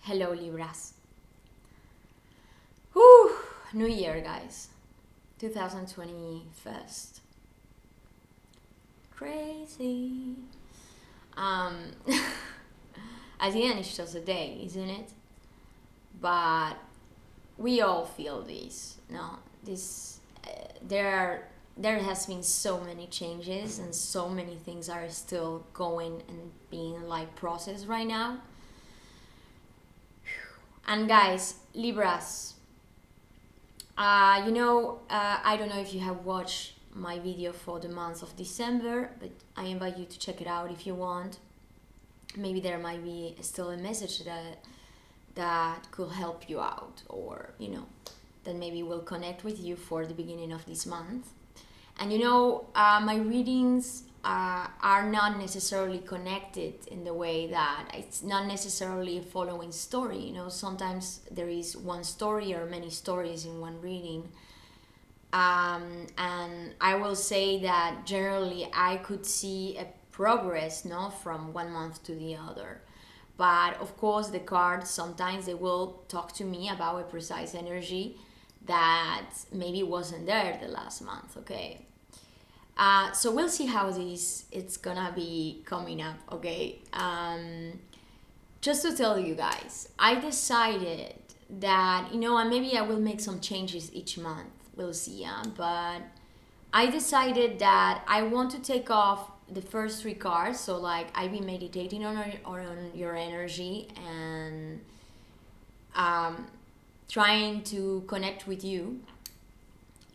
Hello, Libras. Whew, New Year, guys. 2021. Crazy. Um, at the end, it's just a day, isn't it? But we all feel this. No, this. There has been so many changes and so many things are still going and being like processed right now. And guys, Libras, I don't know if you have watched my video for the month of December, but I invite you to check it out if you want. Maybe there might be still a message that could help you out, or that maybe will connect with you for the beginning of this month. And my readings are not necessarily connected in the way that it's not necessarily a following story. Sometimes there is one story or many stories in one reading. And I will say that generally I could see a progress, from one month to the other. But of course, the cards sometimes they will talk to me about a precise energy that maybe wasn't there the last month. Okay. So we'll see how it's gonna be coming up. Okay. Just to tell you guys, I decided that and maybe I will make some changes each month. We'll see. But I decided that I want to take off the first three cards. So like I've been meditating on your energy and trying to connect with you,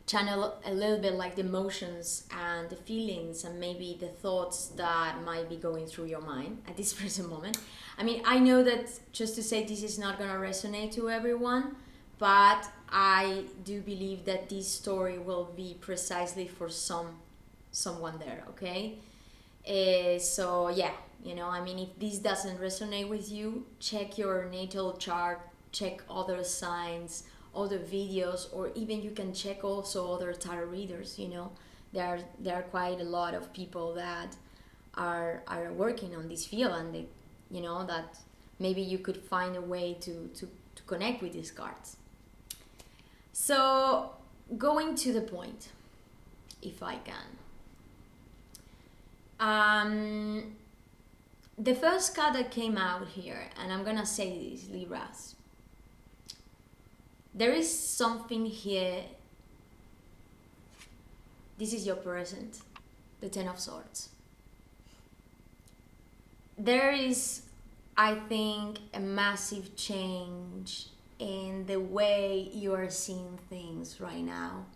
channel a little bit like the emotions and the feelings and maybe the thoughts that might be going through your mind at this present moment. I mean, I know that just to say this is not going to resonate to everyone, but I do believe that this story will be precisely for someone there. Okay. So yeah, if this doesn't resonate with you, check your natal chart, check other signs, other videos, or even you can check also other tarot readers. There are quite a lot of people that are working on this field, and they that maybe you could find a way to connect with these cards. So going to the point, if I can. The first card that came out here, and I'm gonna say this, Libras, there is something here. This is your present, the Ten of Swords. There is, I think, a massive change in the way you are seeing things right now.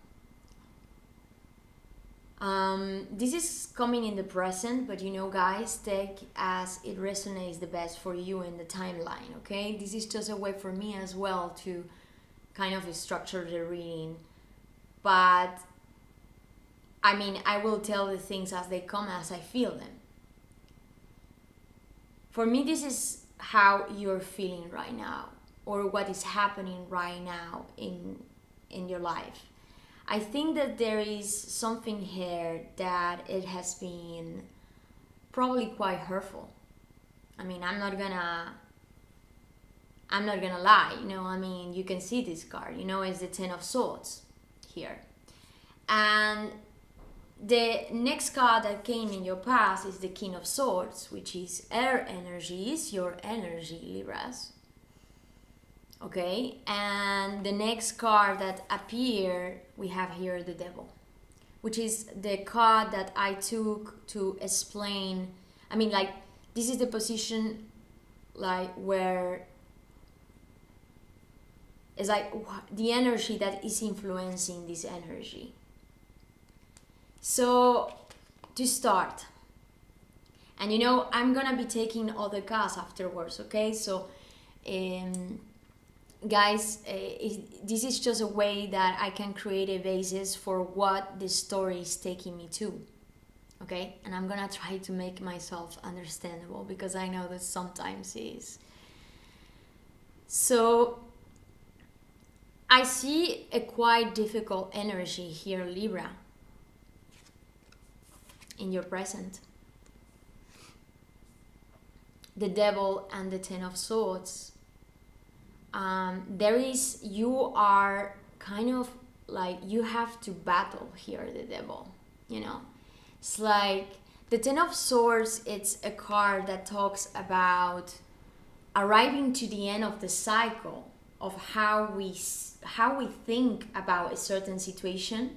This is coming in the present, but guys, take as it resonates the best for you in the timeline. Okay, this is just a way for me as well to kind of structure the reading, but I will tell the things as they come, as I feel them. For me, this is how you're feeling right now, or what is happening right now in your life. I think that there is something here that it has been probably quite hurtful. I'm not gonna lie. You can see this card. It's the Ten of Swords here, and the next card that came in your past is the King of Swords, which is air energy, is your energy, Libras. Okay, and the next card that appeared, we have here the Devil, which is the card that I took to explain. This is the position, where it's like the energy that is influencing this energy. So to start, and I'm gonna be taking other cards afterwards. Okay, so guys, this is just a way that I can create a basis for what the story is taking me to. Okay, and I'm gonna try to make myself understandable, because I know that sometimes it is. So I see a quite difficult energy here, Libra, in your present. The Devil and the Ten of Swords you are kind of like, you have to battle here the devil, you know. It's like the Ten of Swords, it's a card that talks about arriving to the end of the cycle of how we think about a certain situation.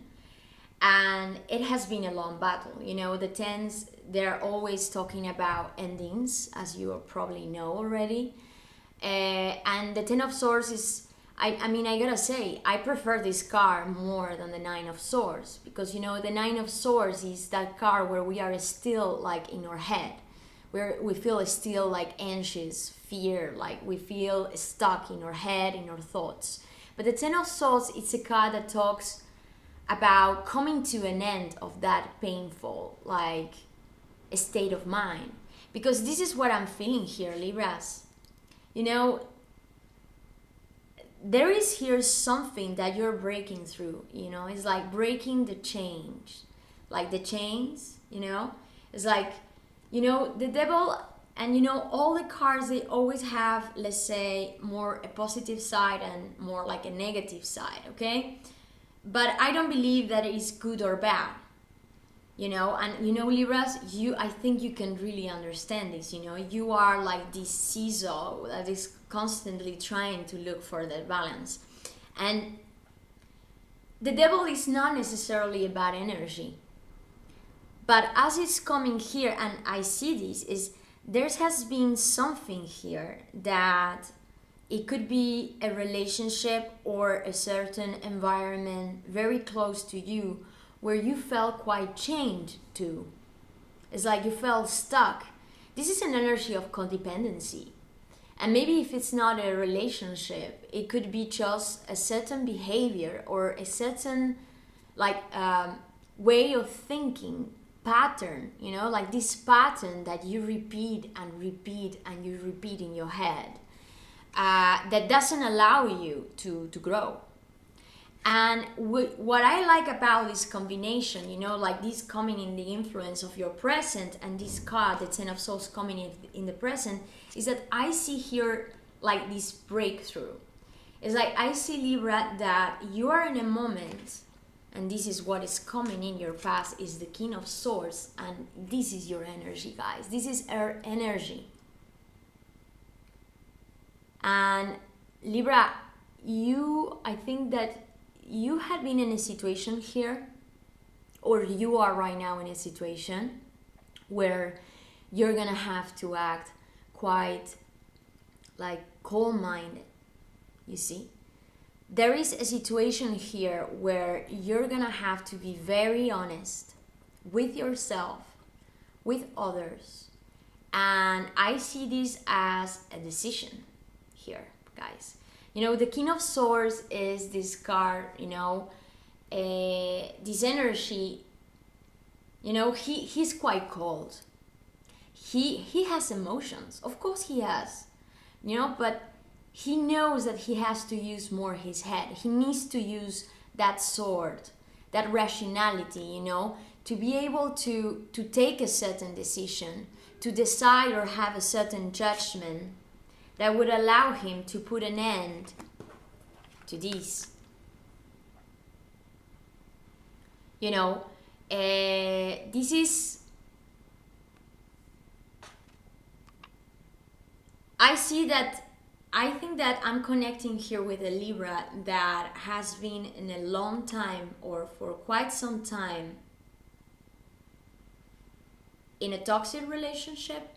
And it has been a long battle, you know. The tens, they're always talking about endings, as you probably know already. And the Ten of Swords is, I mean, I gotta say, I prefer this card more than the Nine of Swords, because, you know, the Nine of Swords is that card where we are still like in our head, where we feel still like anxious, fear, like we feel stuck in our head, in our thoughts. But the Ten of Swords, it's a card that talks about coming to an end of that painful, like, a state of mind. Because this is what I'm feeling here, Libras. You know, there is here something that you're breaking through, you know. It's like breaking the chains, like the chains, you know. It's like, you know, the devil, and, you know, all the cards, they always have, let's say, more a positive side and more like a negative side, okay? But I don't believe that it is good or bad, you know. And, you know, Libras, I think you can really understand this, you know. You are like this seesaw that is constantly trying to look for that balance. And the devil is not necessarily a bad energy. But as it's coming here, and I see this, is there has been something here that it could be a relationship or a certain environment very close to you where you felt quite chained to. It's like you felt stuck. This is an energy of codependency. And maybe if it's not a relationship, it could be just a certain behavior or a certain like way of thinking, pattern, you know, like this pattern that you repeat and repeat and you repeat in your head, that doesn't allow you to grow. And what I like about this combination, you know, like this coming in the influence of your present and this card, the Ten of Swords, coming in the present, is that I see here like this breakthrough. It's like I see, Libra, that you are in a moment, and this is what is coming in your past, is the King of Swords, and this is your energy, guys. This is our energy. And Libra, I think that you had been in a situation here, or you are right now in a situation where you're gonna have to act quite like calm-minded, you see. There is a situation here where you're gonna have to be very honest with yourself, with others, and I see this as a decision here, guys. You know, the King of Swords is this card, you know, this energy, you know, he's quite cold. He has emotions, of course he has, you know, but he knows that he has to use more his head. He needs to use that sword, that rationality, you know, to be able to take a certain decision, to decide or have a certain judgment that would allow him to put an end to this. You know, this is, I think that I'm connecting here with a Libra that has been in a long time, or for quite some time, in a toxic relationship.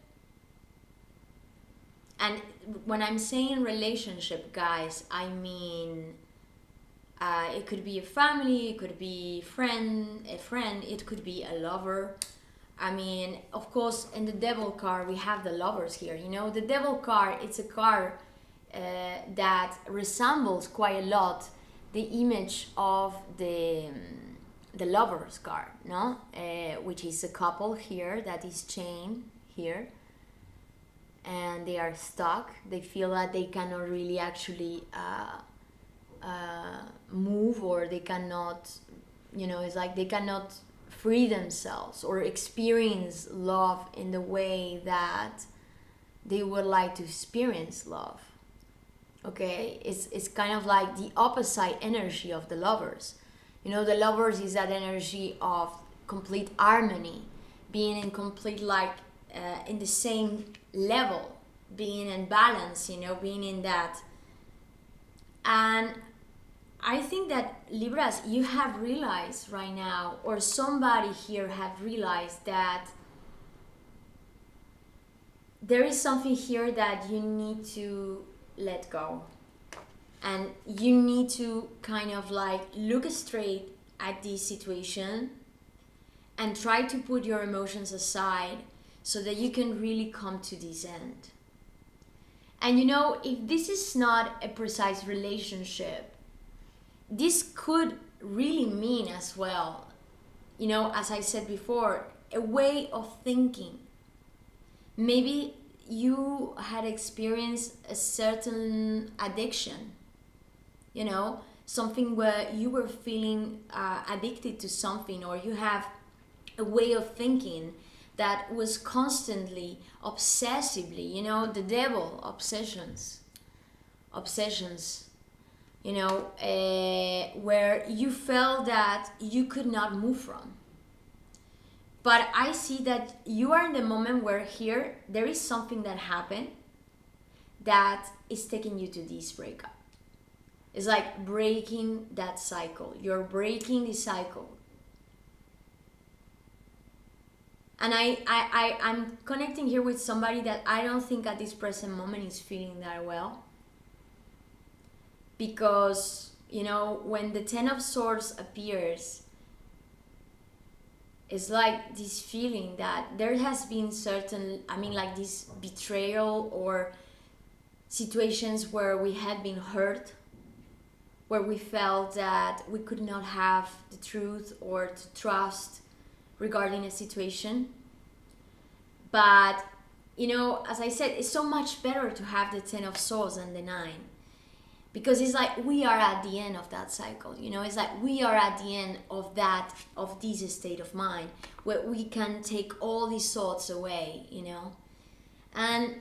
And when I'm saying relationship, guys, I mean, it could be a family, it could be a friend, it could be a lover. I mean, of course, in the Devil card, we have the lovers here. You know, the Devil card, it's a card that resembles quite a lot the image of the lovers card, no? Which is a couple here that is chained here. And they are stuck. They feel that they cannot really actually move, or they cannot, you know, it's like they cannot free themselves or experience love in the way that they would like to experience love. Okay, it's kind of like the opposite energy of the Lovers. You know, the Lovers is that energy of complete harmony, being in complete, like, in the same level, being in balance, you know, being in that. And I think that Libras, you have realized right now, or somebody here have realized that there is something here that you need to let go. And you need to kind of like look straight at this situation and try to put your emotions aside so that you can really come to this end. And you know, if this is not a precise relationship, this could really mean as well, you know, as I said before, a way of thinking. Maybe you had experienced a certain addiction, you know, something where you were feeling addicted to something, or you have a way of thinking that was constantly, obsessively, you know, the devil, obsessions, you know, where you felt that you could not move from. But I see that you are in the moment where here there is something that happened that is taking you to this breakup. It's like breaking that cycle. You're breaking the cycle. And I'm connecting here with somebody that I don't think at this present moment is feeling that well. Because, you know, when the Ten of Swords appears, it's like this feeling that there has been certain, I mean, like this betrayal or situations where we had been hurt, where we felt that we could not have the truth or to trust regarding a situation. But, you know, as I said, it's so much better to have the Ten of Swords than the Nine. Because it's like we are at the end of that cycle, you know, it's like we are at the end of that, of this state of mind where we can take all these thoughts away, you know. And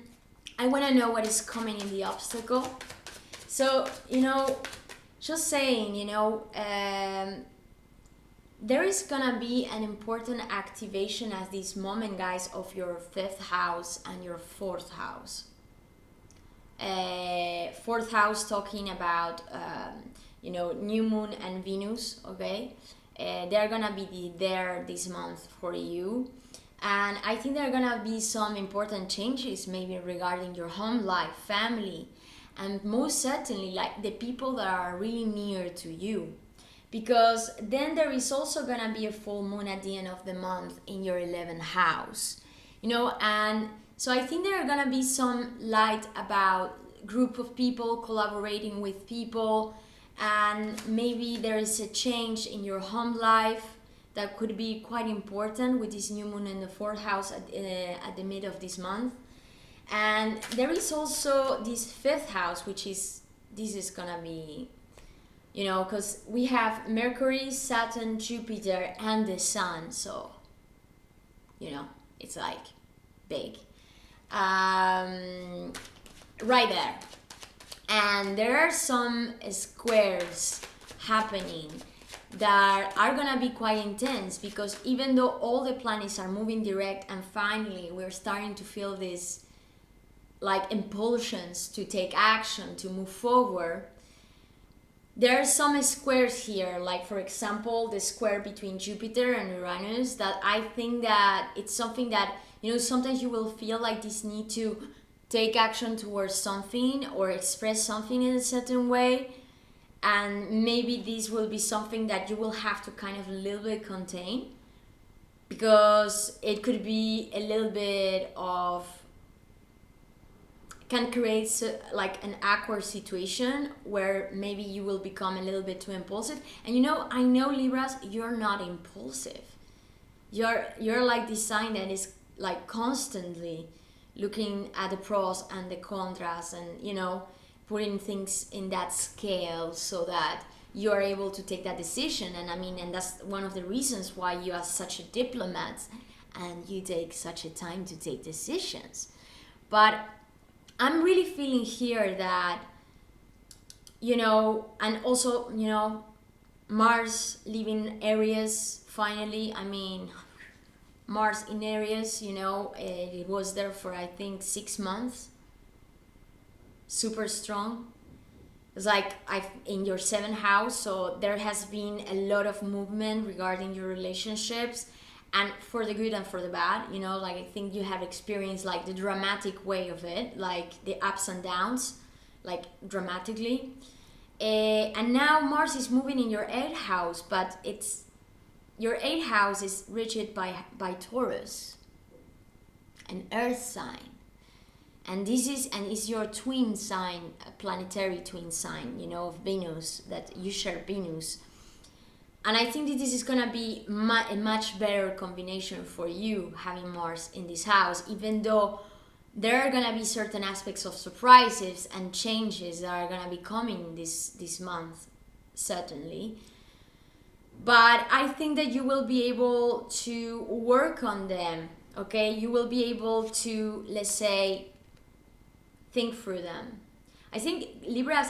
I want to know what is coming in the obstacle. So, you know, just saying, you know, there is gonna be an important activation at this moment, guys, of your 5th house and your 4th house. 4th house talking about you know, new moon and Venus. Okay, they're gonna be there this month for you, and I think there are gonna be some important changes maybe regarding your home life, family, and most certainly like the people that are really near to you, because then there is also gonna be a full moon at the end of the month in your 11th house, you know. And so I think there are gonna be some light about group of people collaborating with people, and maybe there is a change in your home life that could be quite important with this new moon in the 4th house at the mid of this month. And there is also this 5th house, which is, this is gonna be, you know, because we have Mercury, Saturn, Jupiter, and the Sun, so, you know, it's like big. Right there. And there are some squares happening that are gonna be quite intense, because even though all the planets are moving direct and finally we're starting to feel this like impulsions to take action, to move forward, there are some squares here, like for example the square between Jupiter and Uranus, that I think that it's something that, you know, sometimes you will feel like this need to take action towards something or express something in a certain way, and maybe this will be something that you will have to kind of a little bit contain, because it could be a little bit of, can create like an awkward situation where maybe you will become a little bit too impulsive. And you know, I know Libras, you're not impulsive. You're like this sign that is like constantly looking at the pros and the contras, and, you know, putting things in that scale so that you are able to take that decision. And I mean, and that's one of the reasons why you are such a diplomat and you take such a time to take decisions. But I'm really feeling here that you know, and also, you know, Mars leaving Aries finally. I mean, Mars in Aries, you know, it was there for I think 6 months. Super strong. It's like I've in your seventh house, so there has been a lot of movement regarding your relationships, and for the good and for the bad. You know, like I think you have experienced like the dramatic way of it, like the ups and downs, like dramatically. And now Mars is moving in your eighth house, but it's your eighth house is reached by Taurus, an earth sign. And this is your twin sign, a planetary twin sign, you know, of Venus, that you share Venus. And I think that this is gonna be a much better combination for you having Mars in this house, even though there are gonna be certain aspects of surprises and changes that are gonna be coming this month, certainly. But I think that you will be able to work on them, okay? You will be able to, let's say, think through them. I think Libras,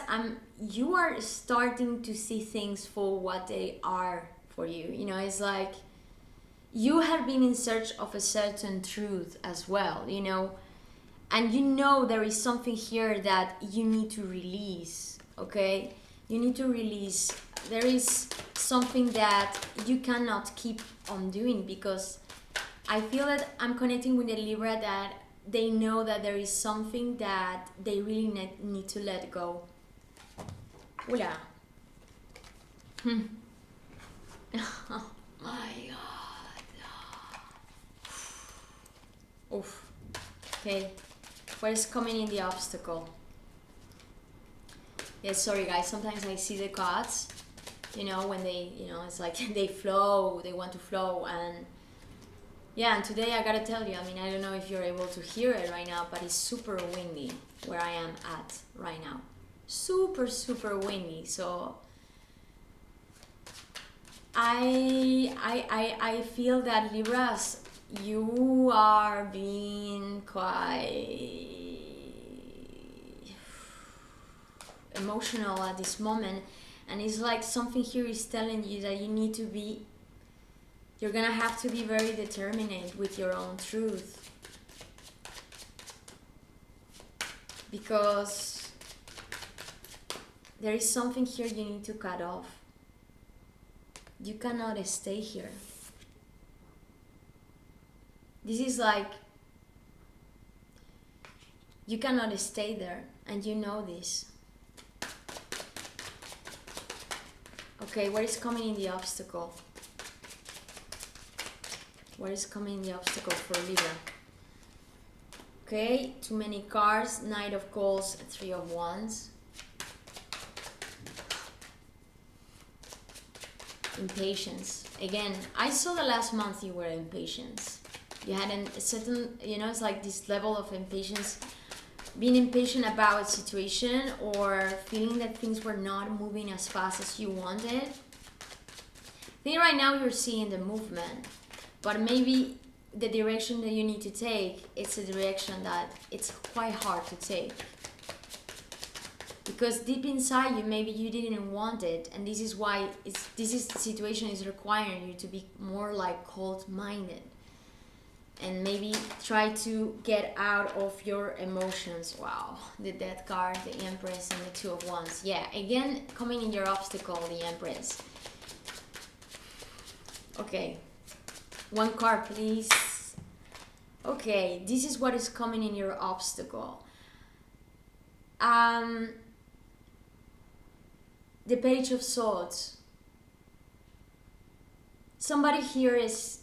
you are starting to see things for what they are for you. You know, it's like you have been in search of a certain truth as well, you know, and you know there is something here that you need to release, okay? You need to release. There is something that you cannot keep on doing, because I feel that I'm connecting with the Libra that they know that there is something that they really need to let go. Hola. Oh my god. Oof. Okay. What is coming in the obstacle? Yeah, sorry guys, sometimes I see the cards, you know, when they, you know, it's like they flow, they want to flow, and yeah, and today I gotta tell you, I mean, I don't know if you're able to hear it right now, but it's super windy where I am at right now. Super, super windy. So I feel that Libras, you are being quite emotional at this moment, and it's like something here is telling you that you need to be, you're gonna have to be very determined with your own truth, because there is something here you need to cut off. You cannot stay here. This is like, you cannot stay there, and you know this. Okay, what is coming in the obstacle? What is coming in the obstacle for Libra? Okay, too many cards. Knight of Coals, Three of Wands. Impatience. Again, I saw the last month you were impatient. You had a certain, you know, it's like this level of impatience, being impatient about a situation or feeling that things were not moving as fast as you wanted. I think right now you're seeing the movement, but maybe the direction that you need to take, it's a direction that it's quite hard to take. Because deep inside you, maybe you didn't want it, and this is why the situation is requiring you to be more like cold-minded. And maybe try to get out of your emotions. Wow, the Death card, the Empress, and the Two of Wands. Yeah, again, coming in your obstacle, the Empress. Okay, one card, please. Okay, this is what is coming in your obstacle. The Page of Swords. Somebody here is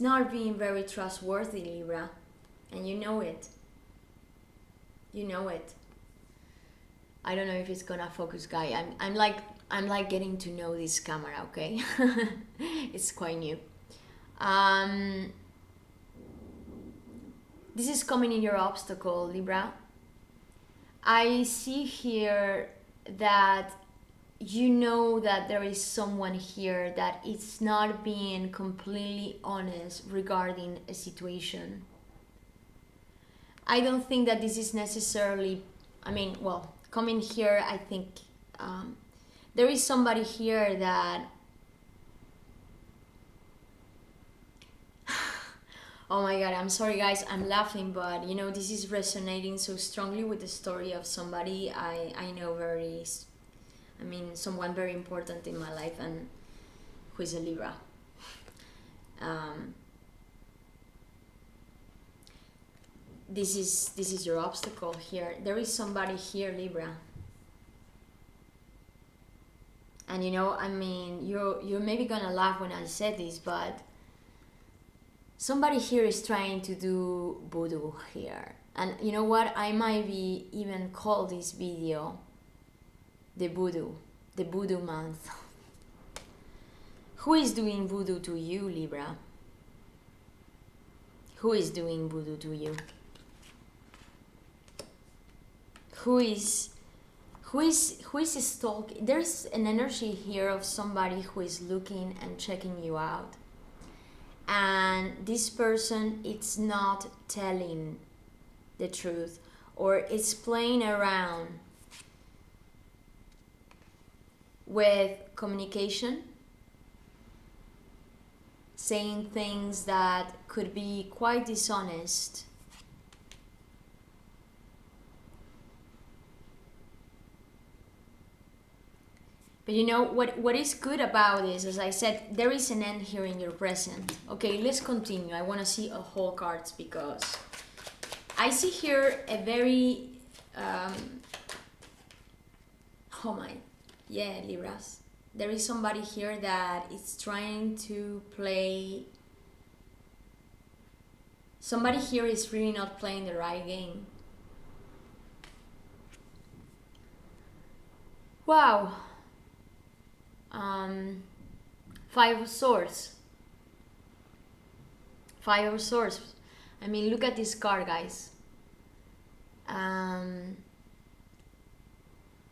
not being very trustworthy, Libra, and you know it. You know it. I don't know if it's gonna focus, guy. I'm like getting to know this camera, okay? It's quite new. This is coming in your obstacle, Libra. I see here that you know that there is someone here that is not being completely honest regarding a situation. I don't think that this is necessarily, I mean, well, coming here, I think there is somebody here that oh my god, I'm sorry guys, I'm laughing, but you know, this is resonating so strongly with the story of somebody I know someone very important in my life, and who is a Libra. This is your obstacle here. There is somebody here, Libra. And you know, I mean, you're maybe gonna laugh when I say this, but somebody here is trying to do voodoo here. And you know what? I might be even call this video the voodoo month. Who is doing voodoo to you, Libra? Who is doing voodoo to you? Who is stalking? There's an energy here of somebody who is looking and checking you out. And this person, it's not telling the truth, or it's playing around with communication, saying things that could be quite dishonest. But you know, what is good about this, as I said, there is an end here in your present. Okay, let's continue. I want to see a whole cards, because I see here a very, Libras. There is somebody here that is trying to play. Somebody here is really not playing the right game. Wow. 5 of Swords. 5 of Swords. I mean, look at this card, guys.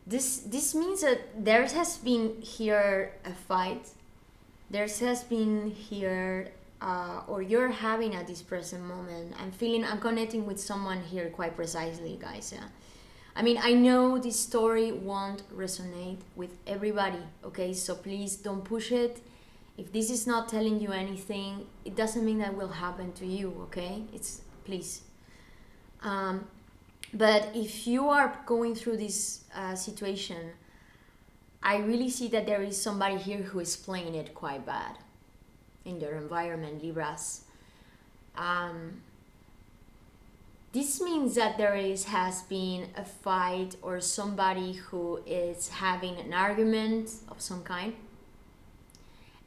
This means that there has been here a fight. There has been here, or you're having at this present moment. I'm connecting with someone here quite precisely, guys. Yeah. I mean, I know this story won't resonate with everybody, okay? So please don't push it. If this is not telling you anything, it doesn't mean that will happen to you, okay? Please. But if you are going through this situation, I really see that there is somebody here who is playing it quite bad in your environment, Libras. This means that has been a fight, or somebody who is having an argument of some kind,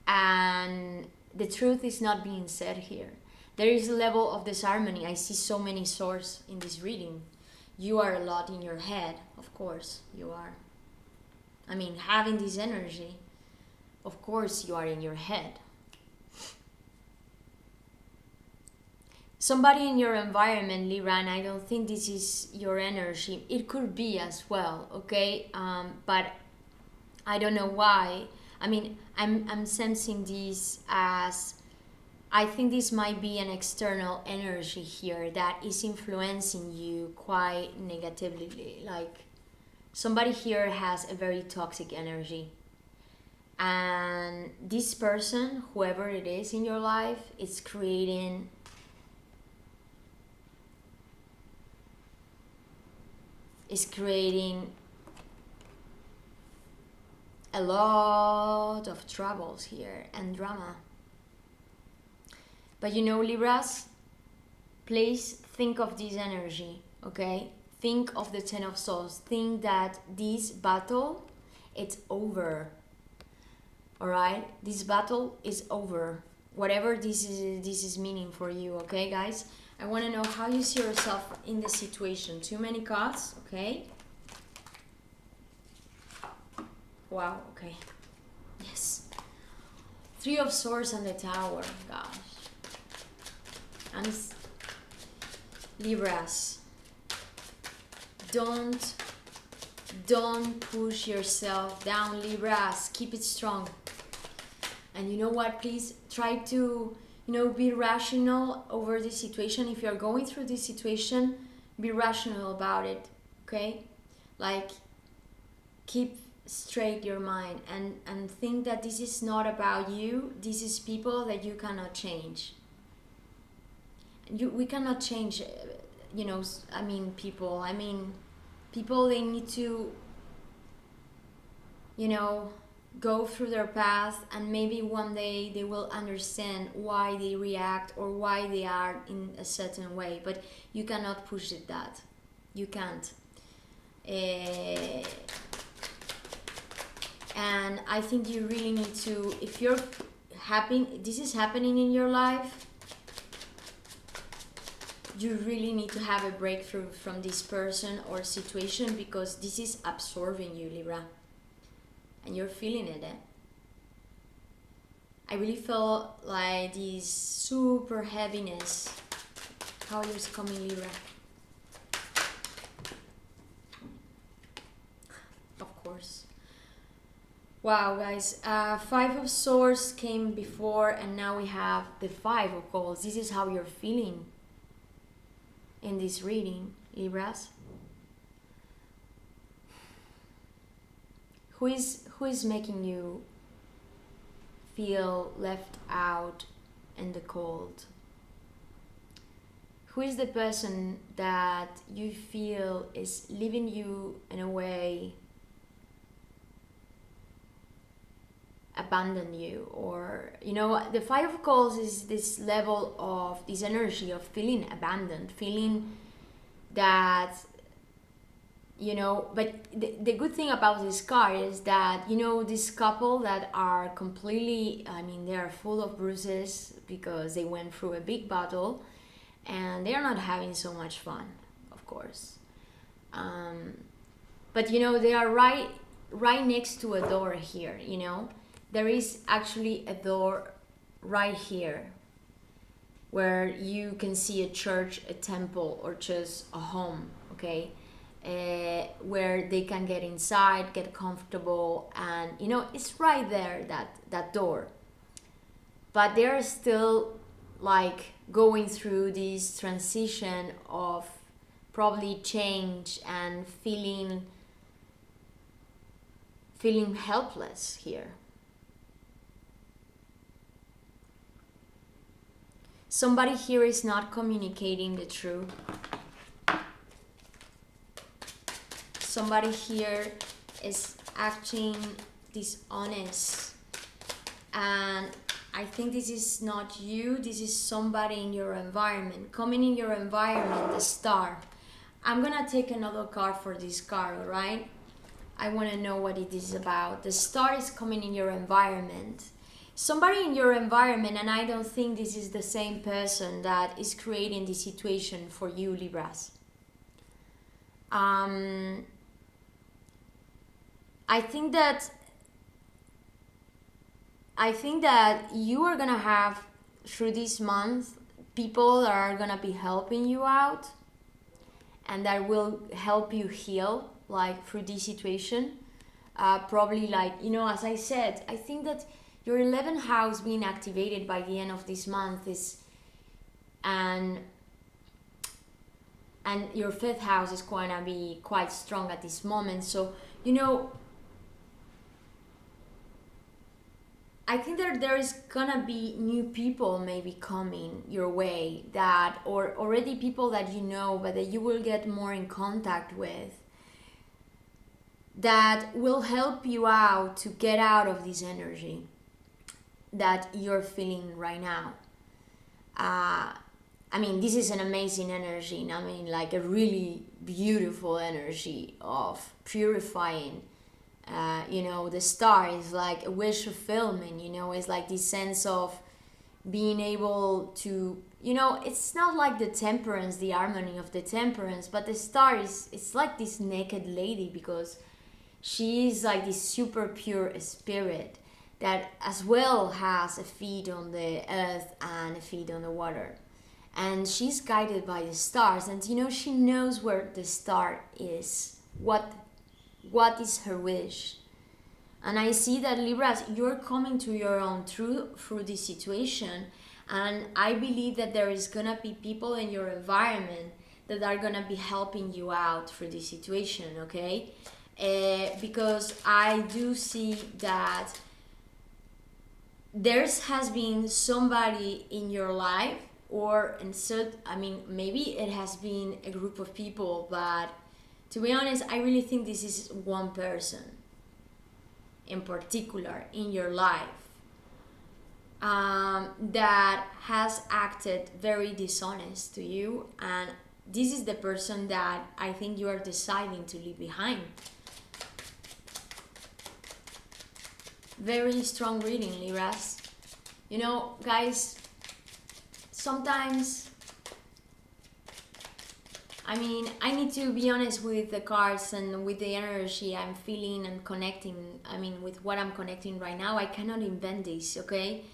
and the truth is not being said here. There is a level of disharmony. I see so many swords in this reading. You are a lot in your head, of course you are. I mean, having this energy, of course you are in your head. Somebody in your environment, Libra, and I don't think this is your energy. It could be as well, okay? But I don't know why. I mean, I'm sensing this as, I think this might be an external energy here that is influencing you quite negatively. Like, somebody here has a very toxic energy. And this person, whoever it is in your life, is creating a lot of troubles here and drama. But you know, Libras, please think of this energy, okay? Think of the 10 of Swords. Think that this battle, it's over. Alright? This battle is over. Whatever this is meaning for you, okay, guys? I want to know how you see yourself in the situation. Too many cards, okay? Wow, okay. Yes. 3 of Swords and the Tower, gosh. And Libras, don't push yourself down, Libras. Keep it strong. And you know what? Please try to, be rational over this situation. If you're going through this situation, be rational about it, okay? Like, keep straight your mind and think that this is not about you. This is people that you cannot change. We cannot change, you know, people. People, they need to, you know, go through their path, and maybe one day they will understand why they react or why they are in a certain way, but you cannot push it that. You can't. And I think you really need to, if you're this is happening in your life, you really need to have a breakthrough from this person or situation, because this is absorbing you, Libra. And you're feeling it, eh? I really felt like this super heaviness. How is coming, Libra? Of course. Wow, guys. 5 of Swords came before, and now we have the 5 of Cups. This is how you're feeling in this reading, Libras. Who is making you feel left out in the cold? Who is the person that you feel is leaving you in a way, abandon you? Or, you know, the 5 of Cups is this level of this energy of feeling abandoned, feeling that, you know. But the good thing about this card is that, you know, this couple that are completely, they are full of bruises because they went through a big battle, and they're not having so much fun, of course. But, you know, they are right next to a door here, you know. There is actually a door right here where you can see a church, a temple, or just a home, okay? Where they can get inside, get comfortable, and, you know, it's right there, that door. But they're still like going through this transition of probably change and feeling helpless here. Somebody here is not communicating the truth. Somebody here is acting dishonest. And I think this is not you, this is somebody in your environment. Coming in your environment, the Star. I'm gonna take another card for this card, alright? I wanna know what it is about. The Star is coming in your environment. Somebody in your environment, and I don't think this is the same person that is creating this situation for you, Libras. I think that you are gonna have, through this month, people that are gonna be helping you out and that will help you heal, like, through this situation. Probably, like, you know, as I said, I think that your 11th house being activated by the end of this month is, and your 5th house is going to be quite strong at this moment. So, you know, I think that there is gonna be new people maybe coming your way, that, or already people that you know, but that you will get more in contact with, that will help you out to get out of this energy that you're feeling right now. This is an amazing energy. Like a really beautiful energy of purifying. The Star is like a wish fulfillment, you know, it's like this sense of being able to, you know, it's not like the Temperance, the harmony of the Temperance, but the Star it's like this naked lady, because she is like this super pure spirit that as well has a feet on the earth and a feet on the water. And she's guided by the stars, and, you know, she knows where the star is, what is her wish. And I see that, Libras, you're coming to your own truth through this situation, and I believe that there is gonna be people in your environment that are gonna be helping you out through this situation, okay? because I do see that has been somebody in your life, or maybe it has been a group of people, but to be honest, I really think this is one person in particular in your life that has acted very dishonest to you, and this is the person that I think you are deciding to leave behind. Very strong reading, Libras. You know, guys, sometimes, I need to be honest with the cards and with the energy I'm feeling and connecting. With what I'm connecting right now, I cannot invent this, okay?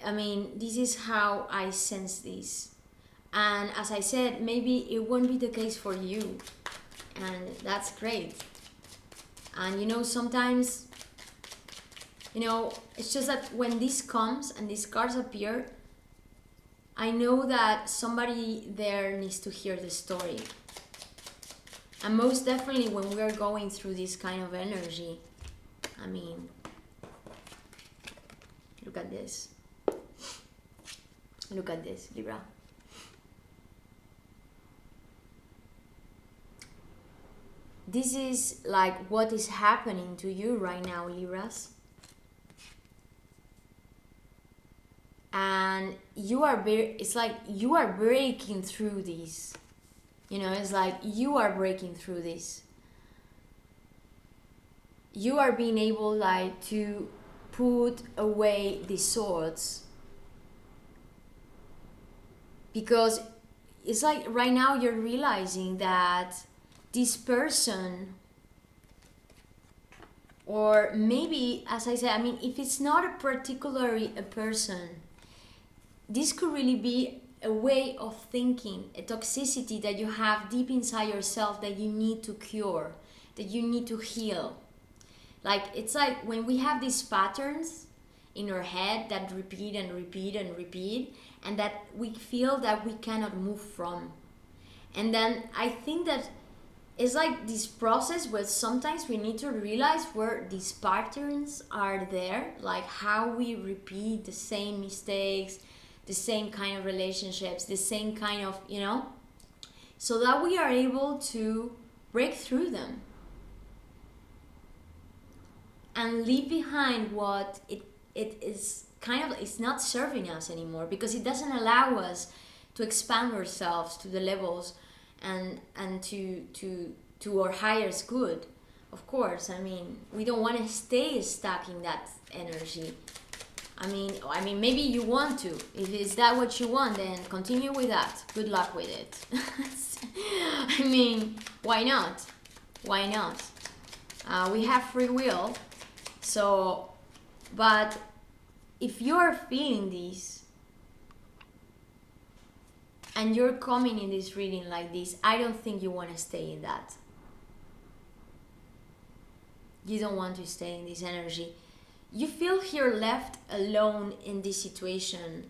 This is how I sense this. And as I said, maybe it won't be the case for you. And that's great. And sometimes, it's just that when this comes and these cards appear, I know that somebody there needs to hear the story. And most definitely when we are going through this kind of energy, look at this. Look at this, Libra. This is like what is happening to you right now, Libras. And it's like you are breaking through this. It's like you are breaking through this. You are being able to put away the swords. Because it's like right now you're realizing that this person, or maybe, as I said, if it's not particularly a person, this could really be a way of thinking, a toxicity that you have deep inside yourself that you need to cure, that you need to heal. It's like when we have these patterns in our head that repeat and repeat and repeat, and that we feel that we cannot move from. And then I think that it's like this process where sometimes we need to realize where these patterns are there, like how we repeat the same mistakes, the same kind of relationships, the same kind of, so that we are able to break through them and leave behind what it is it's not serving us anymore, because it doesn't allow us to expand ourselves to the levels and to our highest good. Of course, we don't want to stay stuck in that energy. Maybe you want to. If is that what you want, then continue with that. Good luck with it. Why not? Why not? We have free will. So, but if you're feeling this and you're coming in this reading like this, I don't think you want to stay in that. You don't want to stay in this energy. You feel here left alone in this situation.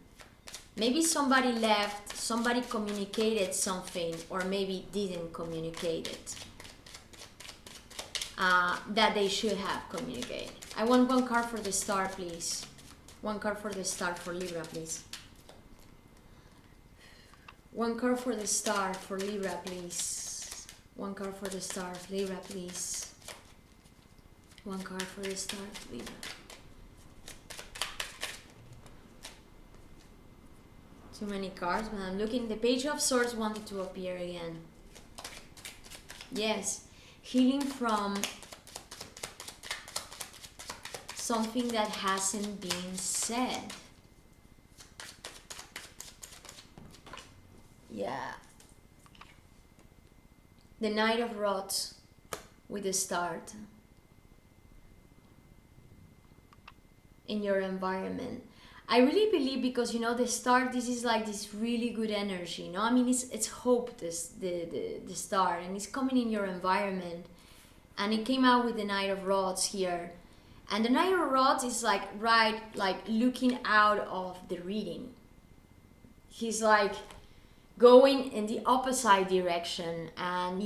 Maybe somebody left, somebody communicated something, or maybe didn't communicate it that they should have communicated. I want one card for the star, please. One card for the star for Libra, please. One card for the star for Libra, please. One card for the star, Libra, please. One card for the star, Libra. Too many cards, but I'm looking. The Page of Swords wanted to appear again. Yes, healing from something that hasn't been said. Yeah. The Knight of Rods with the start in your environment. I really believe, because the star, this is like this really good energy, it's hope, the star, and it's coming in your environment, and it came out with the Knight of Rods here, and the Knight of Rods is like looking out of the reading. He's like going in the opposite direction, and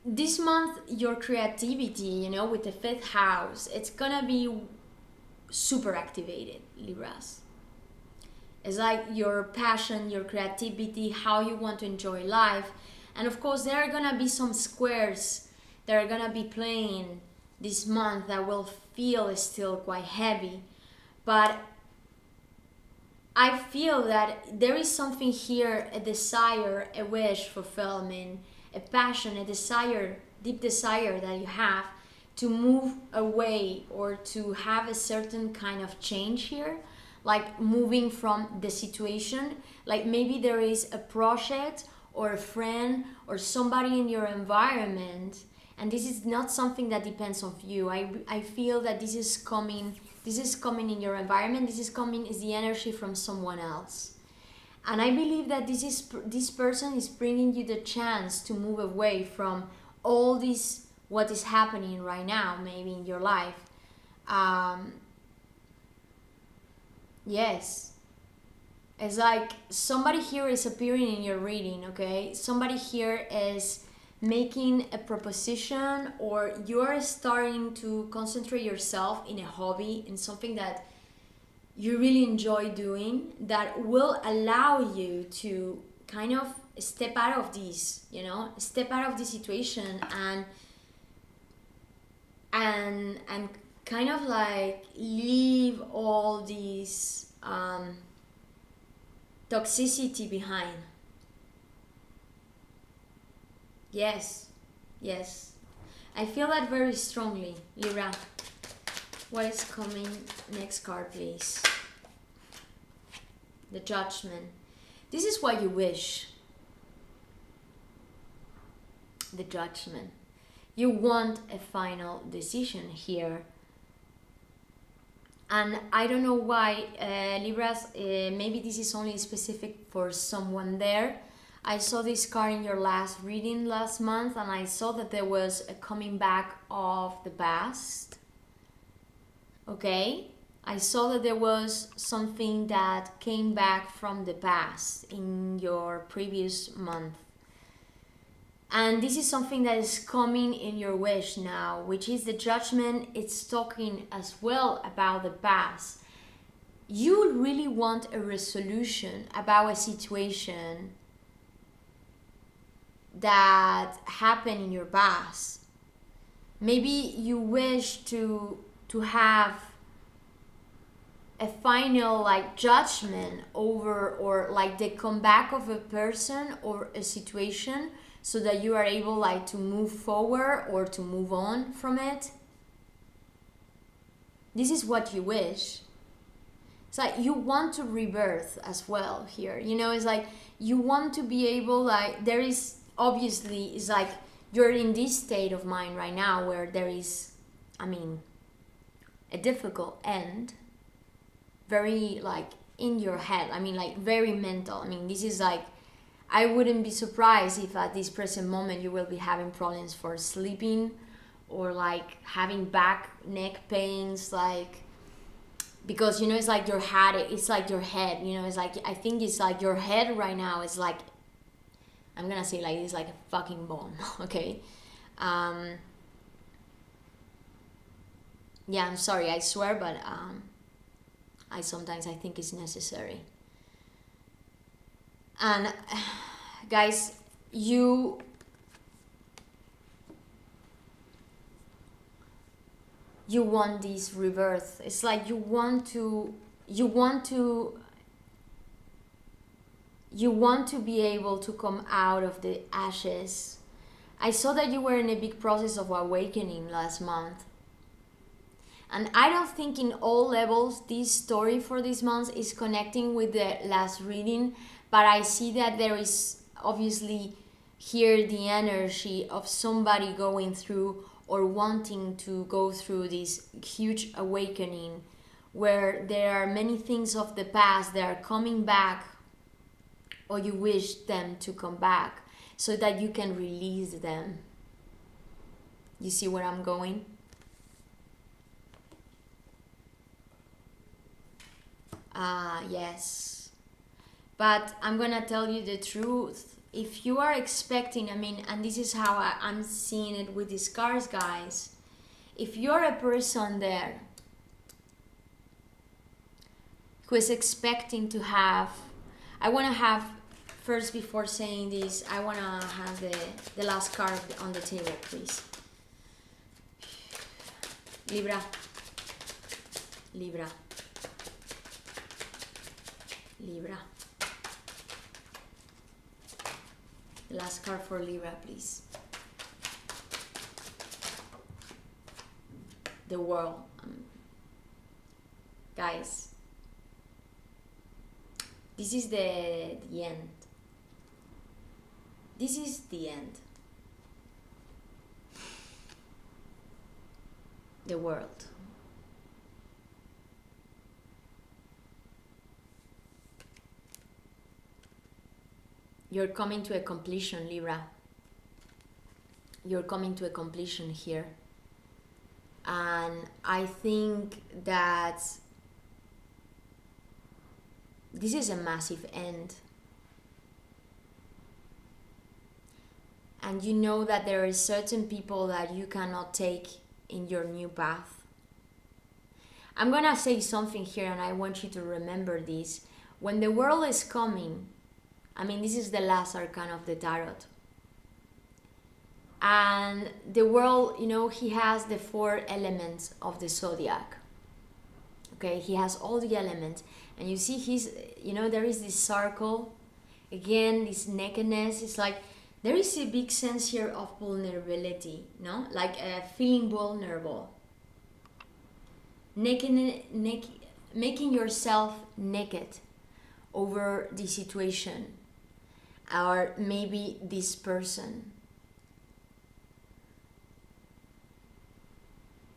this month, your creativity, you know, with the 5th house, it's gonna be super activated, Libras. It's like your passion, your creativity, how you want to enjoy life. And of course, there are gonna be some squares that are gonna be playing this month that will feel still quite heavy. But I feel that there is something here, a desire, a wish fulfillment, a passion, a desire, deep desire that you have to move away or to have a certain kind of change here, like moving from the situation. Like maybe there is a project or a friend or somebody in your environment, and this is not something that depends on you. I feel that this is coming in your environment. This is the energy from someone else. And I believe that this person is bringing you the chance to move away from all this, what is happening right now, maybe in your life. Yes. It's like somebody here is appearing in your reading, okay? Somebody here is making a proposition, or you're starting to concentrate yourself in a hobby, in something that you really enjoy doing, that will allow you to kind of step out of this, you know, step out of the situation and kind of like leave all these toxicity behind. Yes, yes. I feel that very strongly, Libra. What is coming? Next card, please. The Judgment. This is what you wish. The Judgment. You want a final decision here. And I don't know why, Libras, maybe this is only specific for someone there. I saw this card in your last reading last month, and I saw that there was a coming back of the past. Okay? I saw that there was something that came back from the past in your previous month. And this is something that is coming in your wish now, which is the Judgment. It's talking as well about the past. You really want a resolution about a situation that happened in your past. Maybe you wish to have a final like judgment over, or like the comeback of a person or a situation, so that you are able like to move forward or to move on from it. This is what you wish. It's like you want to rebirth as well here. You know, it's like you want to be able, like, there is obviously, it's like you're in this state of mind right now where there is, I mean, a difficult end, very like in your head. I mean, like very mental. I mean, this is like, I wouldn't be surprised if at this present moment you will be having problems for sleeping, or like having back, neck pains, like, because, you know, it's like your head, it's like your head, you know, it's like, I think it's like your head right now is like, I'm gonna say like, it's like a fucking bomb, okay? Yeah, I'm sorry, I swear, but I sometimes I think it's necessary. And guys, you want this rebirth. It's like you want to be able to come out of the ashes. I saw that you were in a big process of awakening last month. And I don't think in all levels this story for this month is connecting with the last reading, but I see that there is obviously here the energy of somebody going through or wanting to go through this huge awakening, where there are many things of the past that are coming back, or you wish them to come back so that you can release them. You see where I'm going? Yes. But I'm gonna tell you the truth. if you are expecting, I mean, and this is how I'm seeing it with these cards, guys. If you're a person there who is expecting to have, I want to have, first before saying this, I want to have the last card on the table, please. Libra. Libra. Libra. The last card for Libra, please. The world. Guys, this is the end. This is the end. The world. You're coming to a completion, Libra. You're coming to a completion here. And I think that this is a massive end. And you know that there are certain people that you cannot take in your new path. I'm gonna say something here and I want you to remember this. When the world is coming, I mean, this is the last arcane of the tarot. And the world, you know, he has the 4 elements of the zodiac. Okay, he has all the elements. And you see he's, you know, there is this circle. Again, this nakedness. It's like, there is a big sense here of vulnerability, no? Like feeling vulnerable. Making yourself naked over the situation. Or maybe this person.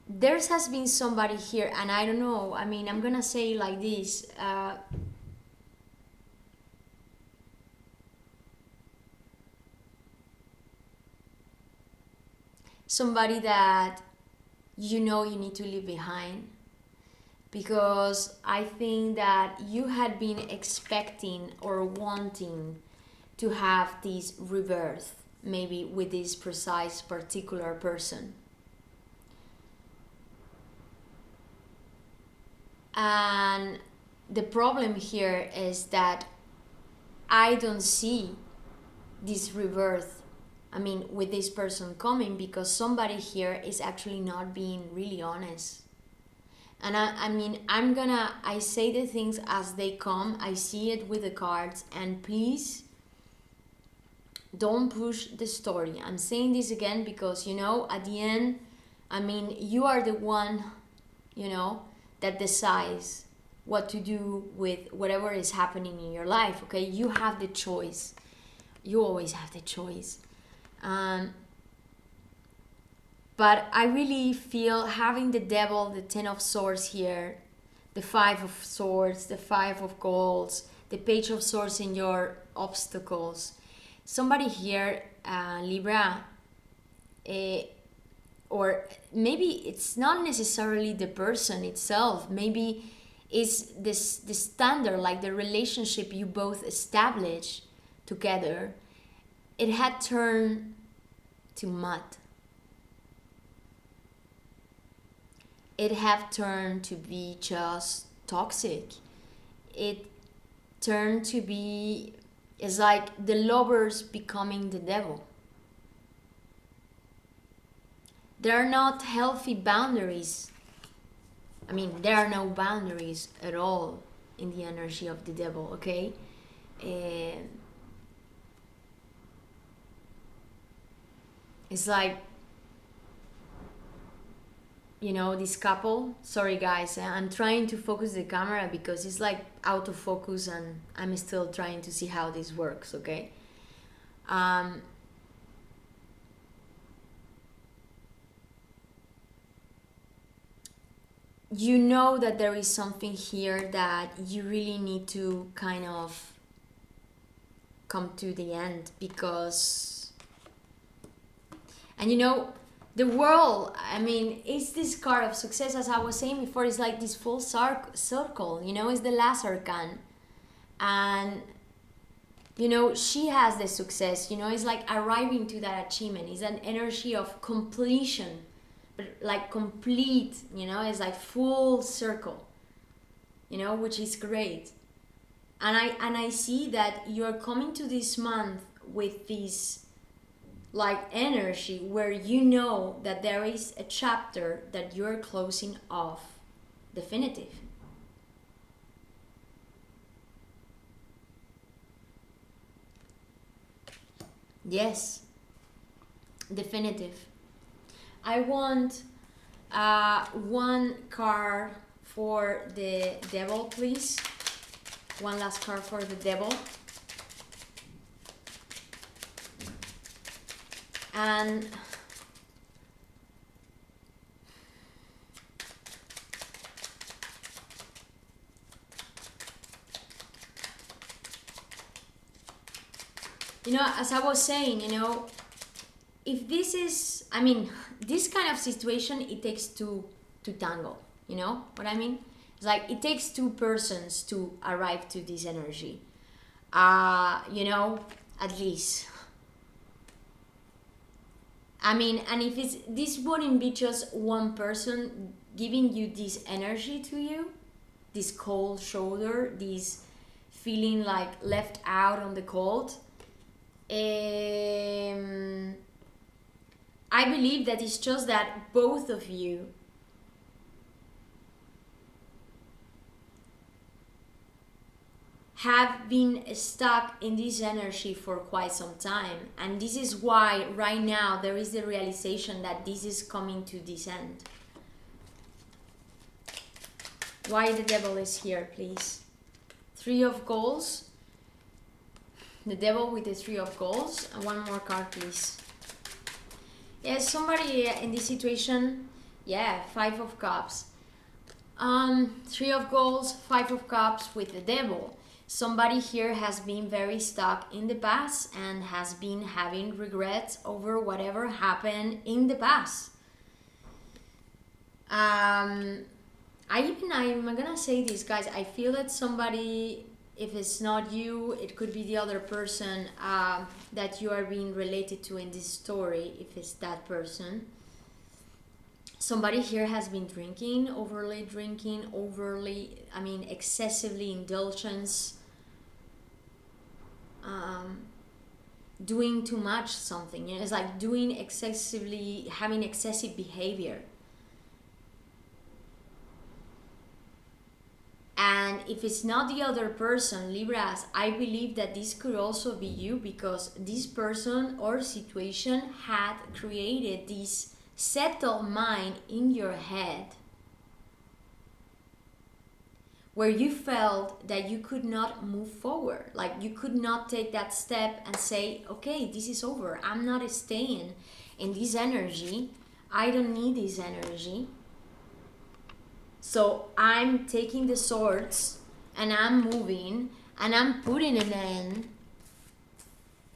There has been somebody here, and I don't know, I mean, I'm gonna say like this. Somebody that you know you need to leave behind. Because I think that you had been expecting or wanting to have this rebirth, maybe with this precise particular person. And the problem here is that I don't see this rebirth, I mean, with this person coming, because somebody here is actually not being really honest. And I mean, I say the things as they come, I see it with the cards, and please don't push the story. I'm saying this again because, you know, at the end, I mean, you are the one, you know, that decides what to do with whatever is happening in your life, okay? You have the choice. You always have the choice. But I really feel having the devil, the 10 of swords here, the 5 of swords, the 5 of goals, the page of swords in your obstacles. Somebody here, Libra, or maybe it's not necessarily the person itself, maybe it's the standard, like the relationship you both establish together, it had turned to mud. It had turned to be just toxic. It turned to be, it's like the lovers becoming the devil. There are not healthy boundaries. I mean, there are no boundaries at all in the energy of the devil, okay? It's like, you know, this couple, sorry guys, I'm trying to focus the camera because it's like out of focus and I'm still trying to see how this works, okay? You know that there is something here that you really need to kind of come to the end, because, and you know, the world, I mean, it's this card of success, as I was saying before, it's like this full circle, you know, it's the last arcane. And you know, she has the success, you know, it's like arriving to that achievement. It's an energy of completion, but like complete, you know, it's like full circle, you know, which is great. And I see that you're coming to this month with this like energy where you know that there is a chapter that you're closing off definitive. Yes, definitive. I want one card for the devil, please. One last card for the devil. And you know, as I was saying, you know, if this is, I mean, this kind of situation, it takes two to tango, you know what I mean? It's like it takes two persons to arrive to this energy, you know, at least. I mean, and if it's, this wouldn't be just one person giving you this energy to you, this cold shoulder, this feeling like left out on the cold. I believe that it's just that both of you have been stuck in this energy for quite some time, and this is why right now there is the realization that this is coming to this end. Why the devil is here, please? Three of Goals. The devil with the Three of Goals. And one more card, please. Yes, somebody in this situation. Yeah, Five of Cups. Three of Goals, Five of Cups with the devil. Somebody here has been very stuck in the past and has been having regrets over whatever happened in the past. I'm gonna say this, guys. I feel that somebody, if it's not you, it could be the other person that you are being related to in this story, if it's that person. Somebody here has been drinking, excessively indulgence, doing too much something. You know, it's like having excessive behavior. And if it's not the other person, Libras, I believe that this could also be you, because this person or situation had created this settled mind in your head where you felt that you could not move forward, like you could not take that step and say, okay, this is over, I'm not staying in this energy, I don't need this energy, so I'm taking the swords and I'm moving and I'm putting an end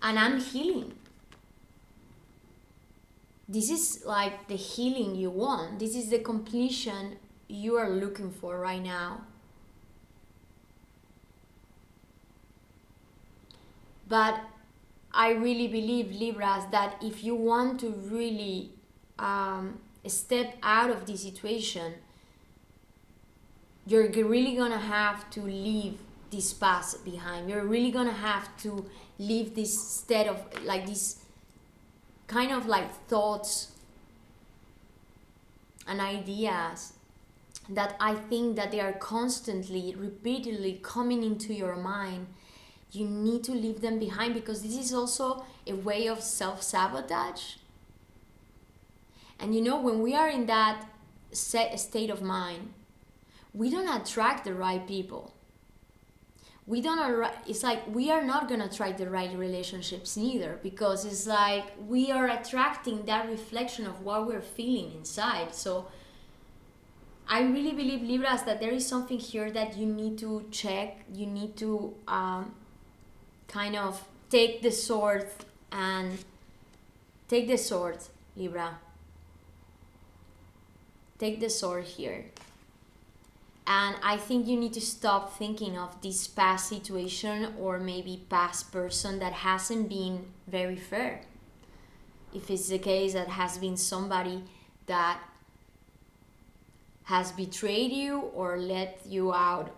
and I'm healing. This is like the healing you want. This is the completion you are looking for right now. But I really believe, Libras, that if you want to really step out of this situation, you're really gonna have to leave this past behind. You're really gonna have to leave this state of like this kind of like thoughts and ideas that I think that they are constantly, repeatedly coming into your mind. You need to leave them behind, because this is also a way of self-sabotage. And you know, when we are in that state of mind, we don't attract the right people. It's like we are not gonna attract the right relationships neither, because it's like we are attracting that reflection of what we're feeling inside. So I really believe, Libras, that there is something here that you need to check. You need to kind of take the sword, Libra. Take the sword here. And I think you need to stop thinking of this past situation or maybe past person that hasn't been very fair. If it's the case that has been somebody that has betrayed you or let you out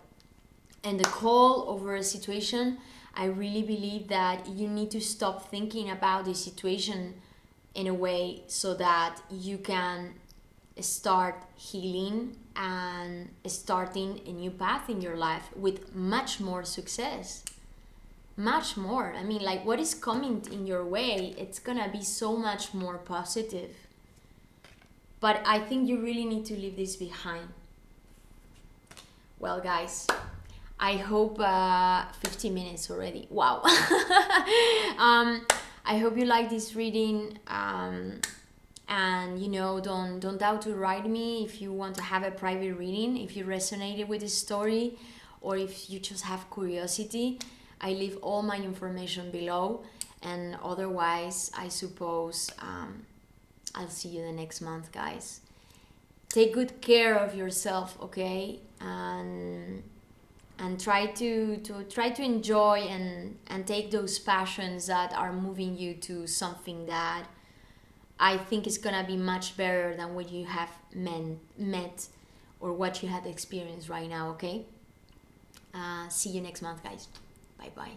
in the cold over a situation, I really believe that you need to stop thinking about the situation in a way so that you can start healing and starting a new path in your life with much more success. Much more. I mean, like, what is coming in your way, it's gonna be so much more positive. But I think you really need to leave this behind. Well, guys, I hope 15 minutes already. Wow. I hope you like this reading. And don't doubt to write me if you want to have a private reading, if you resonated with the story, or if you just have curiosity. I leave all my information below, and otherwise I suppose I'll see you the next month, guys. Take good care of yourself, okay? And try to enjoy and take those passions that are moving you to something that I think is gonna be much better than what you have met or what you had experienced right now, okay? See you next month, guys. Bye bye.